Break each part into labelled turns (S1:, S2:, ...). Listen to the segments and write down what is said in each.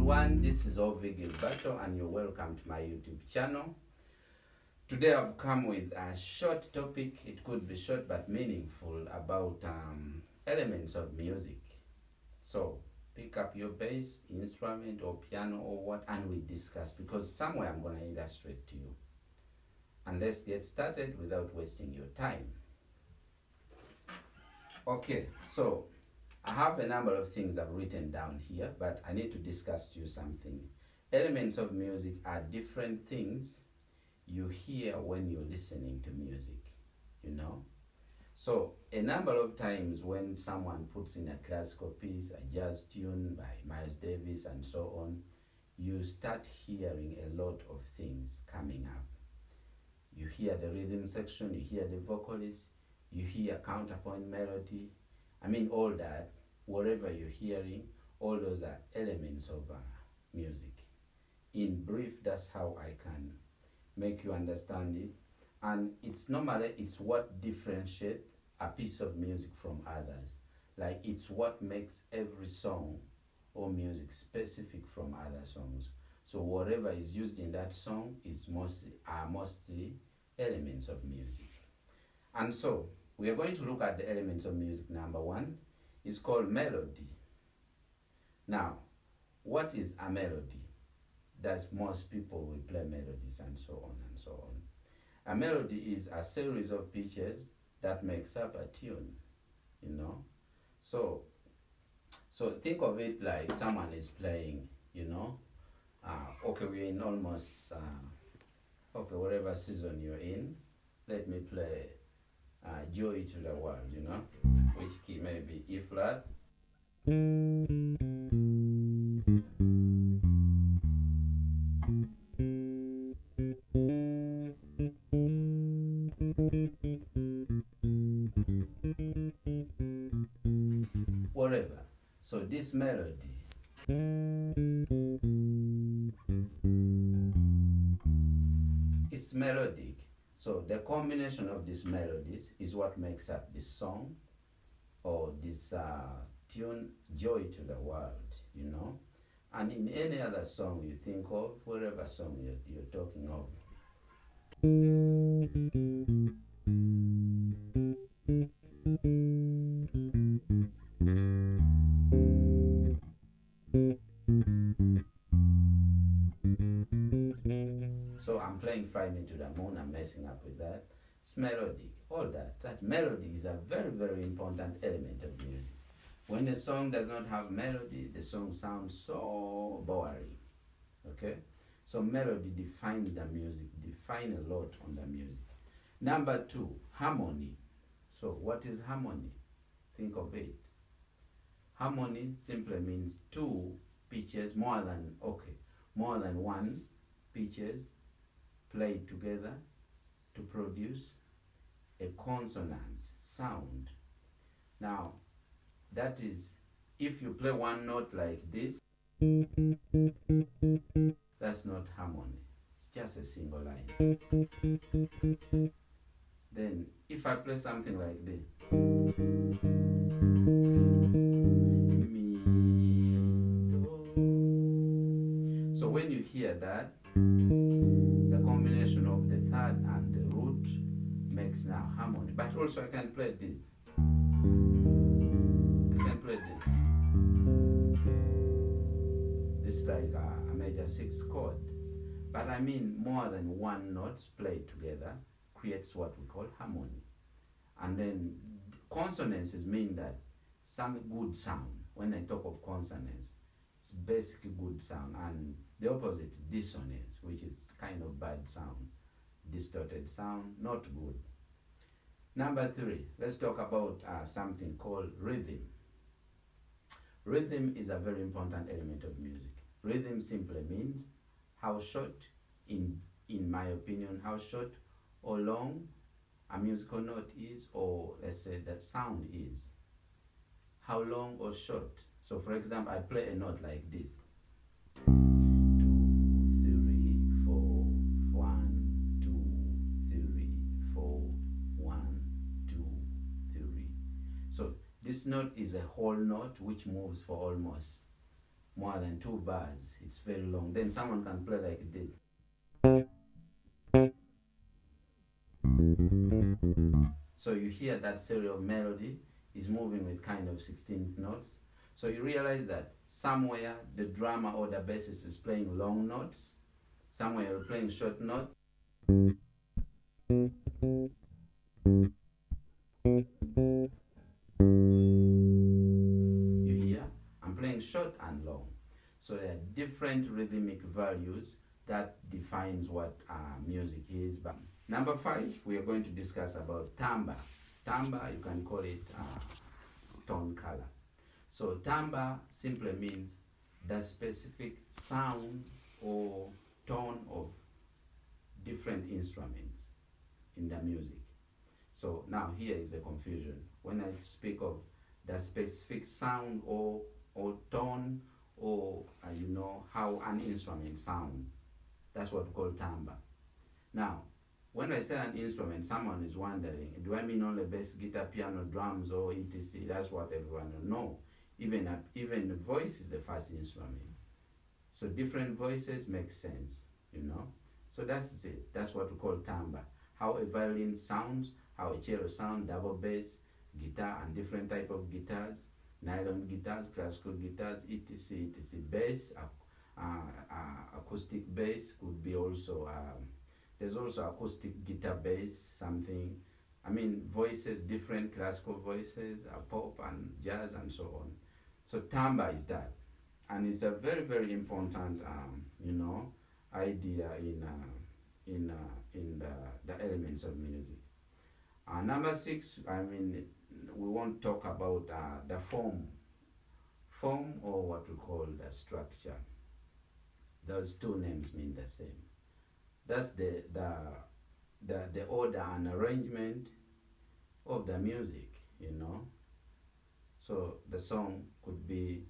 S1: everyone, this is O.V.Gilberto and you're welcome to my YouTube channel. Today I've come with a short topic. It could be short but meaningful about elements of music. So pick up your bass, instrument or piano or what, and we discuss, because somewhere I'm going to illustrate to you. And let's get started without wasting your time. Okay, so I have a number of things I've written down here, but I need to discuss to you something. Elements of music are different things you hear when you're listening to music, you know. So a number of times when someone puts in a classical piece, a jazz tune by Miles Davis and so on, you start hearing a lot of things coming up. You hear the rhythm section, you hear the vocalist, you hear counterpoint melody. I mean, all that, whatever you're hearing, all those are elements of music. In brief, that's how I can make you understand it. And it's what differentiates a piece of music from others. Like, it's what makes every song or music specific from other songs. So whatever is used in that song is mostly elements of music. And so we are going to look at the elements of music. Number one is called melody. Now, what is a melody? That most people will play melodies and so on and so on. A melody is a series of pitches that makes up a tune, you know. So think of it like someone is playing, you know. Okay, we're in almost, whatever season you're in, let me play Joy to the World, you know, which key may be E flat, whatever. So this melody it's melodic. So the combination of these melodies is what makes up this song or this tune, Joy to the World, you know. And in any other song you think of, whatever song you're talking of. So I'm playing Fly Me to the Moon, I'm messing up with that. It's melodic, all that. That melody is a very, very important element of music. When a song does not have melody, the song sounds so boring, okay? So melody defines the music, define a lot on the music. Number two, harmony. So what is harmony? Think of it. Harmony simply means two pitches, more than one pitches played together to produce a consonance sound. Now, that is, if you play one note like this, that's not harmony. It's just a single line. Then, if I play something like this, so when you hear that, the combination of the third and the root makes now harmony. But also I can play this. I can play this. This is like a major 6 chord. But I mean, more than one note played together creates what we call harmony. And then consonances mean that some good sound. When I talk of consonants, it's basically good sound, and the opposite is dissonance, which is kind of bad sound, distorted sound, not good. Number three, let's talk about something called rhythm. Rhythm is a very important element of music. Rhythm simply means how short, in my opinion, how short or long a musical note is, or let's say that sound is. How long or short. So for example, I play a note like this. 2, 3, 4, 1, 2, 3, 4, 1, 2, 3. So this note is a whole note which moves for almost more than 2 bars. It's very long. Then someone can play like this. So you hear that stereo melody is moving with kind of 16th notes. So you realize that somewhere the drummer or the bassist is playing long notes, somewhere you're playing short notes. You hear? I'm playing short and long. So there are different rhythmic values that defines what music is. But number 5, we are going to discuss about timbre. Timbre, you can call it tone color. So timbre simply means the specific sound or tone of different instruments in the music. So now here is the confusion. When I speak of the specific sound or tone or you know how an instrument sounds, that's what we call timbre. Now, when I say an instrument, someone is wondering, do I mean only bass, guitar, piano, drums, or etc.? That's what everyone knows. No, even the voice is the first instrument. So different voices make sense, you know. So that's it. That's what we call timbre. How a violin sounds, how a cello sounds, double bass, guitar, and different type of guitars, nylon guitars, classical guitars, etc. etc. Bass, acoustic bass could be also. There's also acoustic guitar bass, something. I mean, voices, different classical voices, pop and jazz and so on. So timbre is that, and it's a very very important you know idea in the elements of music. Number 6, I mean, we won't talk about the form or what we call the structure. Those two names mean the same. That's the order and arrangement of the music, you know. So the song could be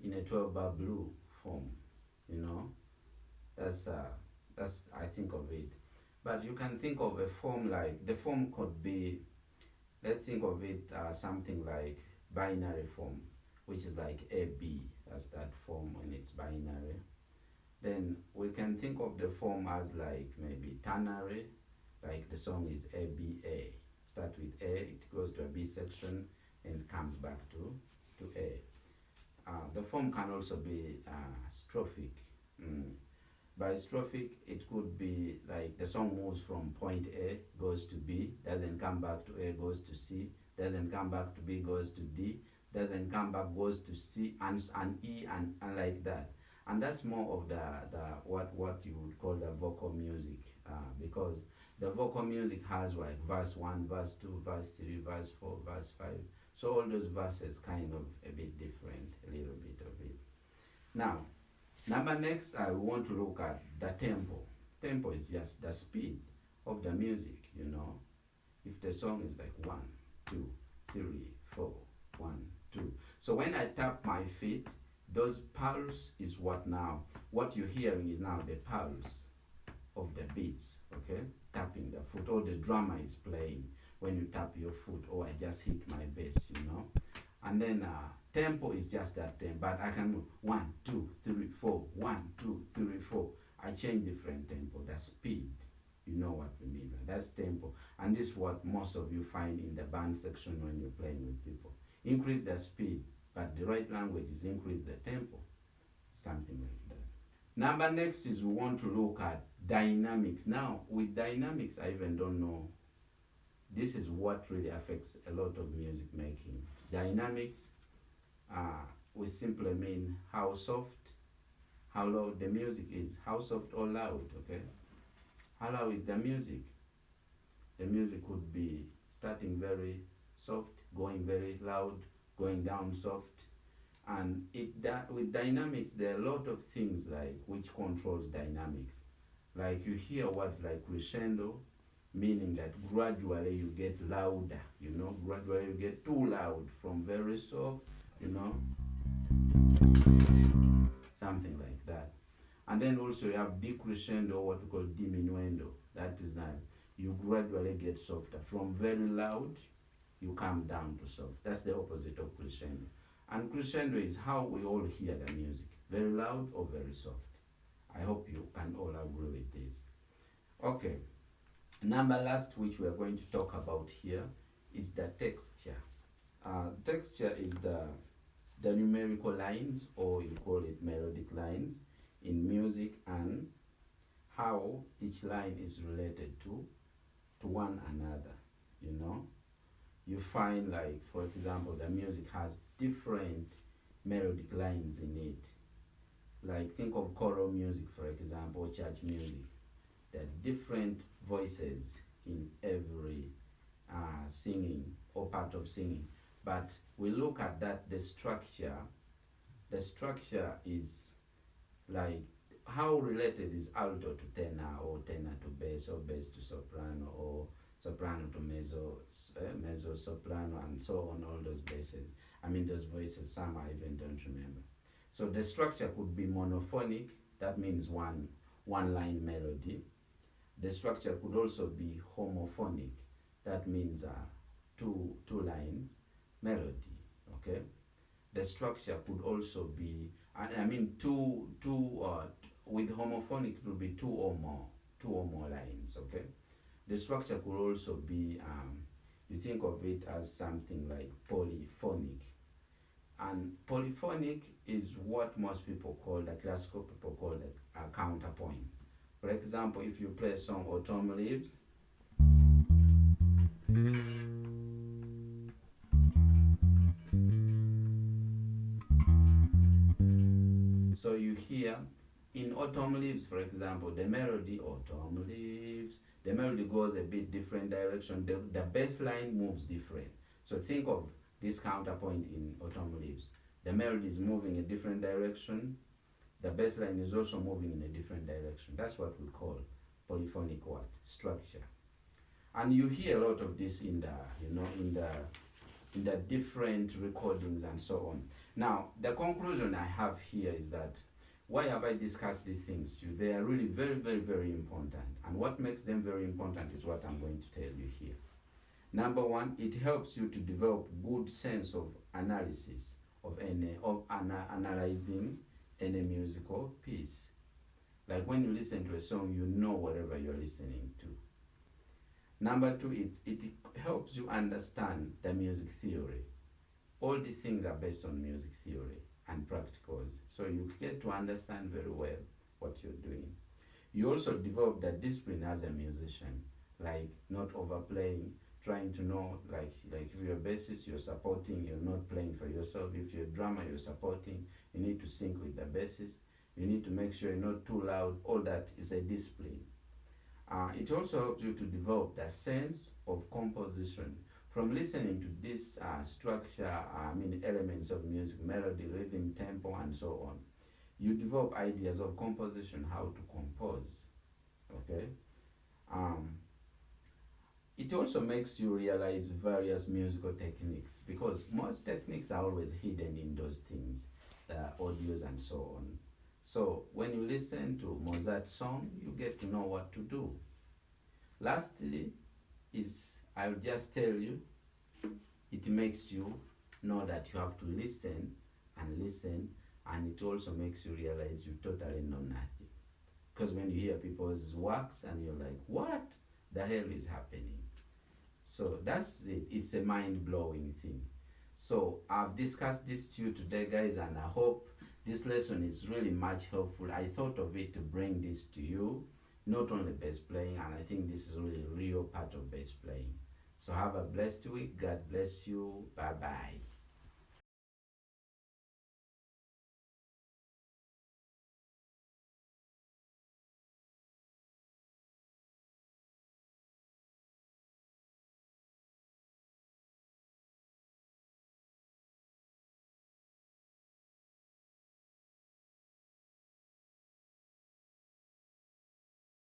S1: in a 12-bar blue form, you know. That's I think of it. But you can think of a form like the form could be, let's think of it something like binary form, which is like AB. That's that form when it's binary. Then we can think of the form as like maybe ternary, like the song is ABA. Start with A, it goes to a B section and comes back to A. The form can also be strophic. Mm. By strophic, it could be like the song moves from point A, goes to B, doesn't come back to A, goes to C, doesn't come back to B, goes to D, doesn't come back, goes to C, and E, and like that. And that's more of the what you would call the vocal music, because the vocal music has like verse 1, verse 2, verse 3, verse 4, verse 5. So all those verses kind of a bit different, a little bit of it. Now, number next, I want to look at the tempo. Tempo is just the speed of the music, you know. If the song is like 1, 2, 3, 4, 1, 2. So when I tap my feet, those pulse is what now, what you're hearing is now the pulse of the beats, okay? Tapping the foot, or the drummer is playing when you tap your foot, or I just hit my bass, you know. And then tempo is just that tempo, but I can move 1, 2, 3, 4, 1, 2, 3, 4. I change different tempo, the speed. You know what we mean, right? That's tempo. And this is what most of you find in the band section when you're playing with people. Increase the speed, but the right language is increase the tempo. Something like that. Number next is we want to look at dynamics. Now, with dynamics, I even don't know. This is what really affects a lot of music making. Dynamics, we simply mean how soft, how loud the music is. How soft or loud, okay? How loud is the music? The music could be starting very soft, going very loud, going down soft. And with dynamics, there are a lot of things like which controls dynamics. Like you hear words like crescendo, meaning that gradually you get louder, you know, gradually you get too loud from very soft, you know, something like that. And then also you have decrescendo, what we call diminuendo. That is that you gradually get softer. From very loud, you come down to soft. That's the opposite of crescendo. And crescendo is how we all hear the music, very loud or very soft. I hope you can all agree with this. Okay, number last which we are going to talk about here is the texture. Texture is the numerical lines, or you call it melodic lines, in music, and how each line is related to one another. You know, you find, like, for example, the music has different melodic lines in it. Like, think of choral music, for example, church music. There are different voices in every singing or part of singing. But we look at that, the structure. The structure is like, how related is alto to tenor, or tenor to bass, or bass to soprano, or soprano to mezzo soprano, and so on, all those basses. I mean, those voices, some I even don't remember. So the structure could be monophonic, that means one line melody. The structure could also be homophonic, that means two lines melody. Okay, the structure could also be, I mean, with homophonic it will be two or more lines. Okay, the structure could also be, you think of it as something like polyphonic. And polyphonic is what most people call, the classical people call it a counterpoint. For example, if you play a song, Autumn Leaves, so you hear in Autumn Leaves, for example, the melody, Autumn Leaves, the melody goes a bit different direction, the bass line moves different. So think of this counterpoint in Autumn Leaves. The melody is moving a different direction, the bass line is also moving in a different direction. That's what we call polyphonic what? Structure. And you hear a lot of this in the different recordings and so on. Now, the conclusion I have here is that, why have I discussed these things to you? They are really very, very, very important. And what makes them very important is what I'm going to tell you here. Number one, it helps you to develop good sense of analysis analyzing any musical piece. Like when you listen to a song, you know whatever you're listening to. Number two, it helps you understand the music theory. All these things are based on music theory and practicals. So you get to understand very well what you're doing. You also develop the discipline as a musician, like not overplaying, trying to know, like if you're a bassist, you're supporting, you're not playing for yourself. If you're a drummer, you're supporting, you need to sync with the bassist. You need to make sure you're not too loud. All that is a discipline. It also helps you to develop the sense of composition. From listening to this structure, elements of music, melody, rhythm, tempo, and so on, you develop ideas of composition, how to compose. Okay. It also makes you realize various musical techniques, because most techniques are always hidden in those things, the audios and so on. So when you listen to Mozart song, you get to know what to do. Lastly, I'll just tell you, it makes you know that you have to listen, and it also makes you realize you totally know nothing. Because when you hear people's works and you're like, what the hell is happening? So that's it. It's a mind-blowing thing. So I've discussed this to you today, guys, and I hope this lesson is really much helpful. I thought of it to bring this to you, not only bass playing, and I think this is really a real part of bass playing. So have a blessed week. God bless you. Bye-bye.